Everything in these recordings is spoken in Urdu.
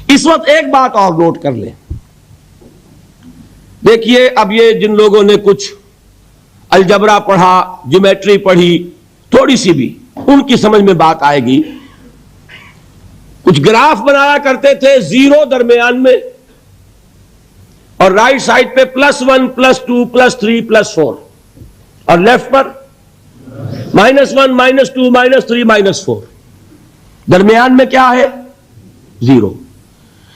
اس وقت ایک بات اور نوٹ کر لیں، دیکھیے اب یہ جن لوگوں نے کچھ الجبرا پڑھا، جیومیٹری پڑھی تھوڑی سی بھی، ان کی سمجھ میں بات آئے گی. کچھ گراف بنایا کرتے تھے، زیرو درمیان میں اور رائٹ سائڈ پہ +1 +2 +3 +4 اور لیفٹ پر -1 -2 -3 -4. درمیان میں کیا ہے؟ زیرو.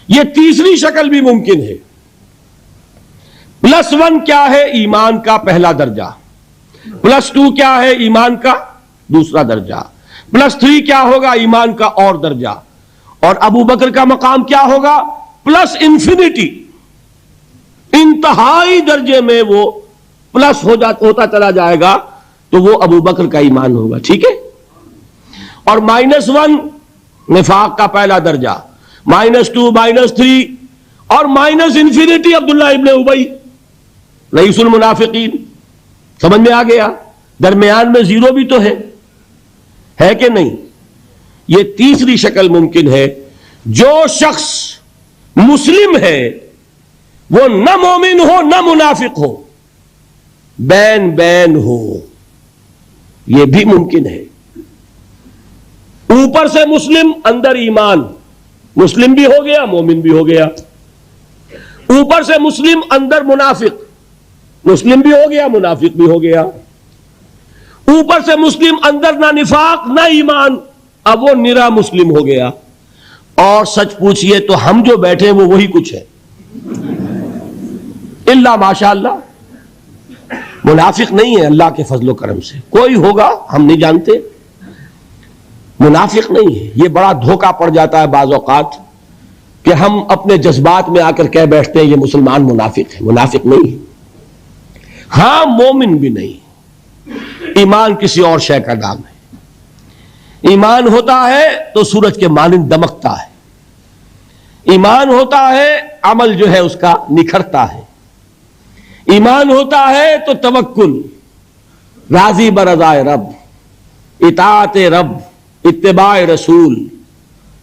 یہ تیسری شکل بھی ممکن ہے. +1 کیا ہے؟ ایمان کا پہلا درجہ. +2 کیا ہے؟ ایمان کا دوسرا درجہ. +3 کیا ہوگا؟ ایمان کا اور درجہ. اور ابو بکر کا مقام کیا ہوگا؟ +انفینٹی، انتہائی درجے میں وہ پلس ہوتا چلا جائے گا تو وہ ابو بکر کا ایمان ہوگا. ٹھیک ہے. اور -1 نفاق کا پہلا درجہ، -2 -3 اور انفینٹی عبداللہ ابن ابی رئیس المنافقین. سمجھ میں آ گیا؟ درمیان میں زیرو بھی تو ہے کہ نہیں؟ یہ تیسری شکل ممکن ہے. جو شخص مسلم ہے وہ نہ مومن ہو نہ منافق ہو، بین بین ہو، یہ بھی ممکن ہے. اوپر سے مسلم، اندر ایمان، مسلم بھی ہو گیا مومن بھی ہو گیا. اوپر سے مسلم، اندر منافق، مسلم بھی ہو گیا منافق بھی ہو گیا. اوپر سے مسلم، اندر نہ نفاق نہ ایمان، اب وہ نرا مسلم ہو گیا. اور سچ پوچھئے تو ہم جو بیٹھے ہیں وہ وہی کچھ ہے، اللہ ماشاء اللہ منافق نہیں ہے. اللہ کے فضل و کرم سے کوئی ہوگا ہم نہیں جانتے، منافق نہیں ہے. یہ بڑا دھوکہ پڑ جاتا ہے بعض اوقات کہ ہم اپنے جذبات میں آ کر کہہ بیٹھتے ہیں یہ مسلمان منافق ہے. منافق نہیں ہے. ہاں مومن بھی نہیں. ایمان کسی اور شے کا نام ہے. ایمان ہوتا ہے تو سورج کے مانند دمکتا ہے. ایمان ہوتا ہے عمل جو ہے اس کا نکھرتا ہے. ایمان ہوتا ہے تو توکل، راضی برضائے رب، اطاعت رب، اتباع رسول،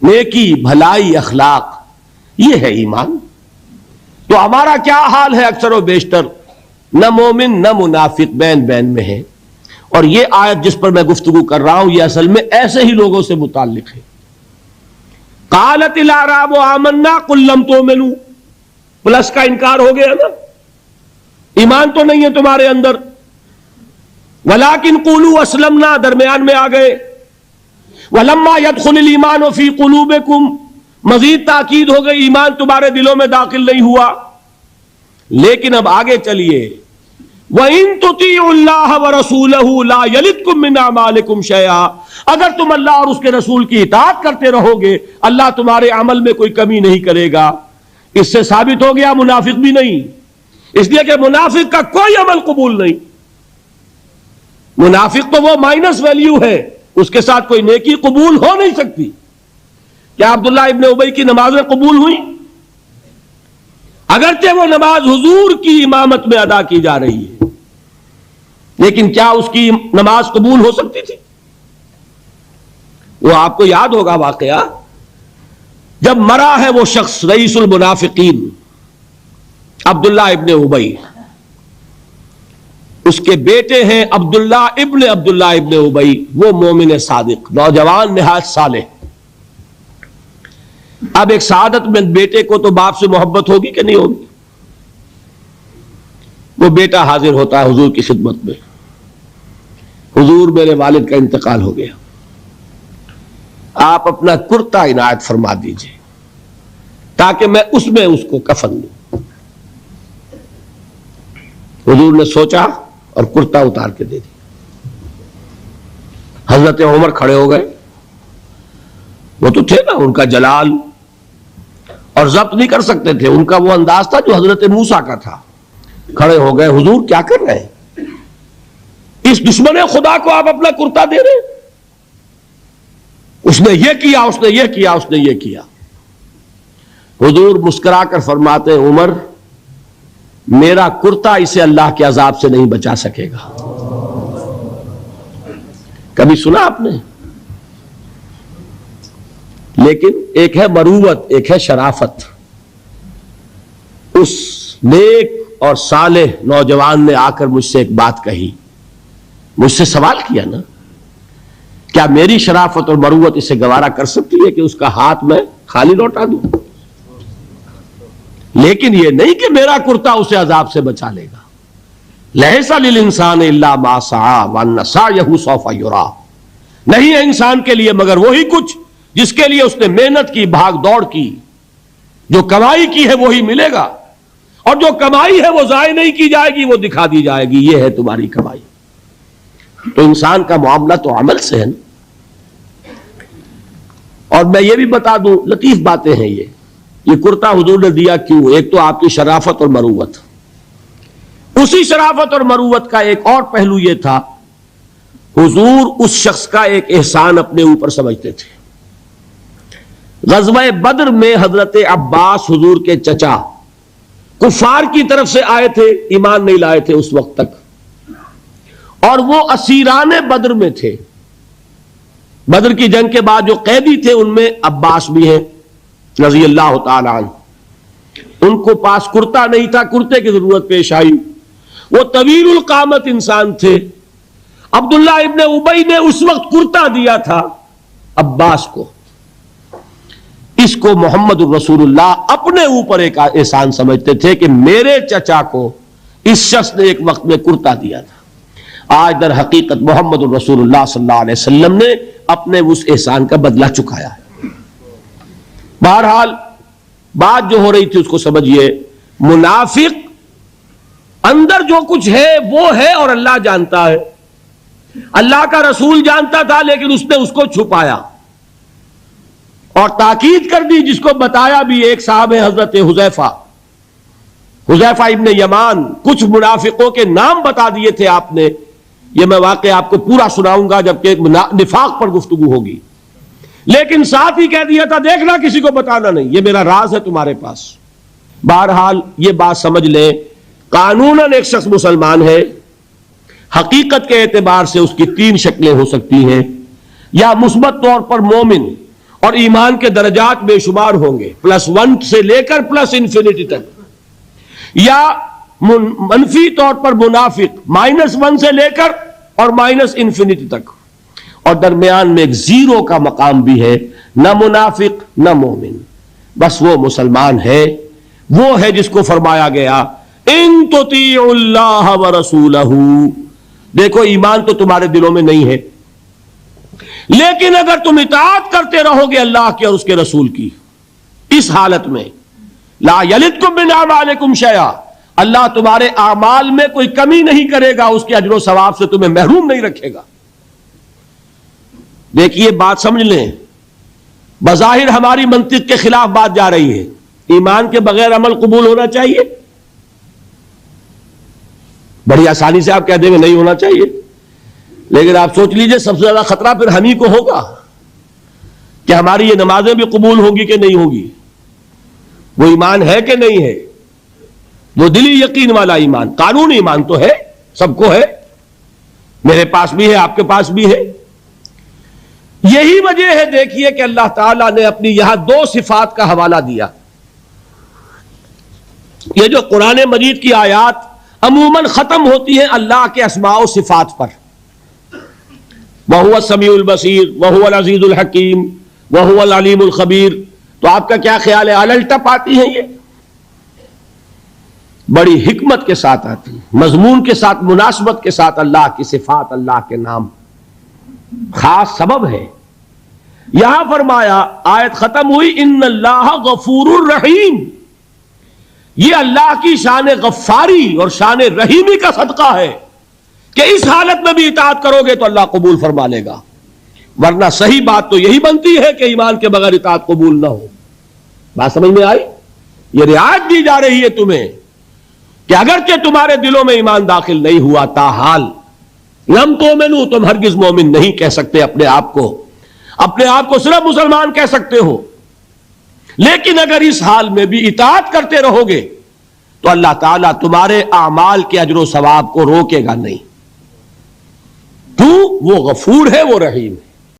نیکی بھلائی اخلاق، یہ ہے ایمان. تو ہمارا کیا حال ہے؟ اکثر و بیشتر نہ مومن نہ منافق، بین بین میں ہے. اور یہ آیت جس پر میں گفتگو کر رہا ہوں یہ اصل میں ایسے ہی لوگوں سے متعلق ہے. قالت الاعراب آمنا قل لم تؤمنوا، پلس کا انکار ہو گیا نا، ایمان تو نہیں ہے تمہارے اندر. ولکن قولوا اسلمنا، درمیان میں آ گئے. ولما يدخل الايمان في قلوبكم، مزید تاکید ہو گئی ایمان تمہارے دلوں میں داخل نہیں ہوا. لیکن اب آگے چلیے، وَإِن تُطِيعُوا اللَّهَ وَرَسُولَهُ لَا يَلِدْكُم مِّنْ أَعْمَالِكُمْ شَيْئًا، اگر تم اللہ اور اس کے رسول کی اطاعت کرتے رہو گے اللہ تمہارے عمل میں کوئی کمی نہیں کرے گا. اس سے ثابت ہو گیا منافق بھی نہیں، اس لیے کہ منافق کا کوئی عمل قبول نہیں. منافق تو وہ مائنس ویلیو ہے، اس کے ساتھ کوئی نیکی قبول ہو نہیں سکتی. کیا عبداللہ ابن ابی کی نمازیں قبول ہوئیں؟ اگرچہ وہ نماز حضور کی امامت میں ادا کی جا رہی ہے، لیکن کیا اس کی نماز قبول ہو سکتی تھی؟ وہ آپ کو یاد ہوگا واقعہ، جب مرا ہے وہ شخص رئیس المنافقین عبداللہ ابن ابی، اس کے بیٹے ہیں عبداللہ ابن ابی، وہ مومن صادق، نوجوان نہایت صالح. اب ایک سعادت مند بیٹے کو تو باپ سے محبت ہوگی کہ نہیں ہوگی؟ وہ بیٹا حاضر ہوتا ہے حضور کی خدمت میں، حضور میرے والد کا انتقال ہو گیا، آپ اپنا کرتا عنایت فرما دیجئے تاکہ میں اس کو کفن دوں. حضور نے سوچا اور کرتا اتار کے دے دیا. حضرت عمر کھڑے ہو گئے، وہ تو تھے نا، ان کا جلال اور ضبط نہیں کر سکتے تھے، ان کا وہ انداز تھا جو حضرت موسیٰ کا تھا. کھڑے ہو گئے، حضور کیا کر رہے ہیں؟ اس دشمن خدا کو آپ اپنا کرتا دے رہے ہیں؟ اس نے یہ کیا، اس نے یہ کیا، اس نے یہ کیا. حضور مسکرا کر فرماتے ہیں، عمر میرا کرتا اسے اللہ کے عذاب سے نہیں بچا سکے گا. کبھی سنا آپ نے؟ لیکن ایک ہے مروت، ایک ہے شرافت. اس نیک اور صالح نوجوان نے آ کر مجھ سے ایک بات کہی، مجھ سے سوال کیا نا، کیا میری شرافت اور مروت اسے گوارا کر سکتی ہے کہ اس کا ہاتھ میں خالی لوٹا دوں؟ لیکن یہ نہیں کہ میرا کرتا اسے عذاب سے بچا لے گا. لَيْسَ لِلْإِنسَانِ إِلَّا مَا سَعَىٰ وَأَنَّ سَعْيَهُ سَوْفَ يُرَىٰ. نہیں ہے انسان کے لیے مگر وہی کچھ جس کے لیے اس نے محنت کی، بھاگ دوڑ کی. جو کمائی کی ہے وہی ملے گا، اور جو کمائی ہے وہ ضائع نہیں کی جائے گی، وہ دکھا دی جائے گی، یہ ہے تمہاری کمائی. تو انسان کا معاملہ تو عمل سے ہے نا. اور میں یہ بھی بتا دوں، لطیف باتیں ہیں یہ کرتا حضور نے دیا کیوں؟ ایک تو آپ کی شرافت اور مروت. اسی شرافت اور مروت کا ایک اور پہلو یہ تھا، حضور اس شخص کا ایک احسان اپنے اوپر سمجھتے تھے. غزوہ بدر میں حضرت عباس حضور کے چچا کفار کی طرف سے آئے تھے، ایمان نہیں لائے تھے اس وقت تک، اور وہ اسیران بدر میں تھے. بدر کی جنگ کے بعد جو قیدی تھے ان میں عباس بھی ہیں رضی اللہ تعالی عنہ. ان کو پاس کرتا نہیں تھا، کرتے کی ضرورت پیش آئی. وہ طویل القامت انسان تھے. عبداللہ ابن ابی نے اس وقت کرتا دیا تھا عباس کو. اس کو محمد الرسول اللہ اپنے اوپر ایک احسان سمجھتے تھے کہ میرے چچا کو اس شخص نے ایک وقت میں کرتا دیا تھا. آج در حقیقت محمد الرسول اللہ صلی اللہ علیہ وسلم نے اپنے اس احسان کا بدلہ چکایا ہے. بہرحال بات جو ہو رہی تھی اس کو سمجھیے. منافق اندر جو کچھ ہے وہ ہے اور اللہ جانتا ہے. اللہ کا رسول جانتا تھا لیکن اس نے اس کو چھپایا اور تاکید کر دی، جس کو بتایا بھی. ایک صاحب حضرت حذیفہ ابن یمان، کچھ منافقوں کے نام بتا دیے تھے آپ نے. یہ میں واقعہ آپ کو پورا سناؤں گا جبکہ نفاق پر گفتگو ہوگی، لیکن ساتھ ہی کہہ دیا تھا دیکھنا کسی کو بتانا نہیں، یہ میرا راز ہے تمہارے پاس. بہرحال یہ بات سمجھ لیں، قانوناً ایک شخص مسلمان ہے، حقیقت کے اعتبار سے اس کی تین شکلیں ہو سکتی ہیں. یا مثبت طور پر مومن اور ایمان کے درجات بے شمار ہوں گے، +1 سے لے کر +انفینٹی تک. یا منفی طور پر منافق، -1 سے لے کر اور -انفینٹی تک. اور درمیان میں ایک زیرو کا مقام بھی ہے، نہ منافق نہ مومن، بس وہ مسلمان ہے. وہ ہے جس کو فرمایا گیا ان تطیعوا اللہ ورسولہ. دیکھو ایمان تو تمہارے دلوں میں نہیں ہے، لیکن اگر تم اطاعت کرتے رہو گے اللہ کے اور اس کے رسول کی، اس حالت میں لا یلدکم من اعمالکم شیئا، اللہ تمہارے اعمال میں کوئی کمی نہیں کرے گا، اس کے اجر و ثواب سے تمہیں محروم نہیں رکھے گا. دیکھیے بات سمجھ لیں، بظاہر ہماری منطق کے خلاف بات جا رہی ہے. ایمان کے بغیر عمل قبول ہونا چاہیے؟ بڑی آسانی سے آپ کہہ دیں گے نہیں ہونا چاہیے، لیکن آپ سوچ لیجئے سب سے زیادہ خطرہ پھر ہم ہی کو ہوگا کہ ہماری یہ نمازیں بھی قبول ہوگی کہ نہیں ہوگی. وہ ایمان ہے کہ نہیں ہے، وہ دلی یقین والا ایمان. قانون ایمان تو ہے، سب کو ہے، میرے پاس بھی ہے، آپ کے پاس بھی ہے. یہی وجہ ہے دیکھیے کہ اللہ تعالیٰ نے اپنی یہاں 2 صفات کا حوالہ دیا. یہ جو قرآن مجید کی آیات عموماً ختم ہوتی ہیں اللہ کے اسماء و صفات پر، وَهُوَ السَّمِيعُ الْبَصِيرُ وَهُوَ الْعَزِيزُ الْحَكِيمُ وَهُوَ الْعَلِيمُ الْخَبِيرُ. تو آپ کا کیا خیال ہے الٹپ آتی ہیں؟ یہ بڑی حکمت کے ساتھ آتی ہیں، مضمون کے ساتھ، مناسبت کے ساتھ. اللہ کی صفات، اللہ کے نام خاص سبب ہے. یہاں فرمایا، آیت ختم ہوئی ان اللہ غفور الرحیم. یہ اللہ کی شان غفاری اور شان رحیمی کا صدقہ ہے کہ اس حالت میں بھی اطاعت کرو گے تو اللہ قبول فرما لے گا. ورنہ صحیح بات تو یہی بنتی ہے کہ ایمان کے بغیر اطاعت قبول نہ ہو. بات سمجھ میں آئی؟ یہ رعایت دی جا رہی ہے تمہیں کہ اگرچہ تمہارے دلوں میں ایمان داخل نہیں ہوا، تاحال لم تؤمنوا، تم ہرگز مومن نہیں کہہ سکتے اپنے آپ کو صرف مسلمان کہہ سکتے ہو. لیکن اگر اس حال میں بھی اطاعت کرتے رہو گے تو اللہ تعالیٰ تمہارے اعمال کے اجر و ثواب کو روکے گا نہیں. تو وہ غفور ہے، وہ رحیم ہے.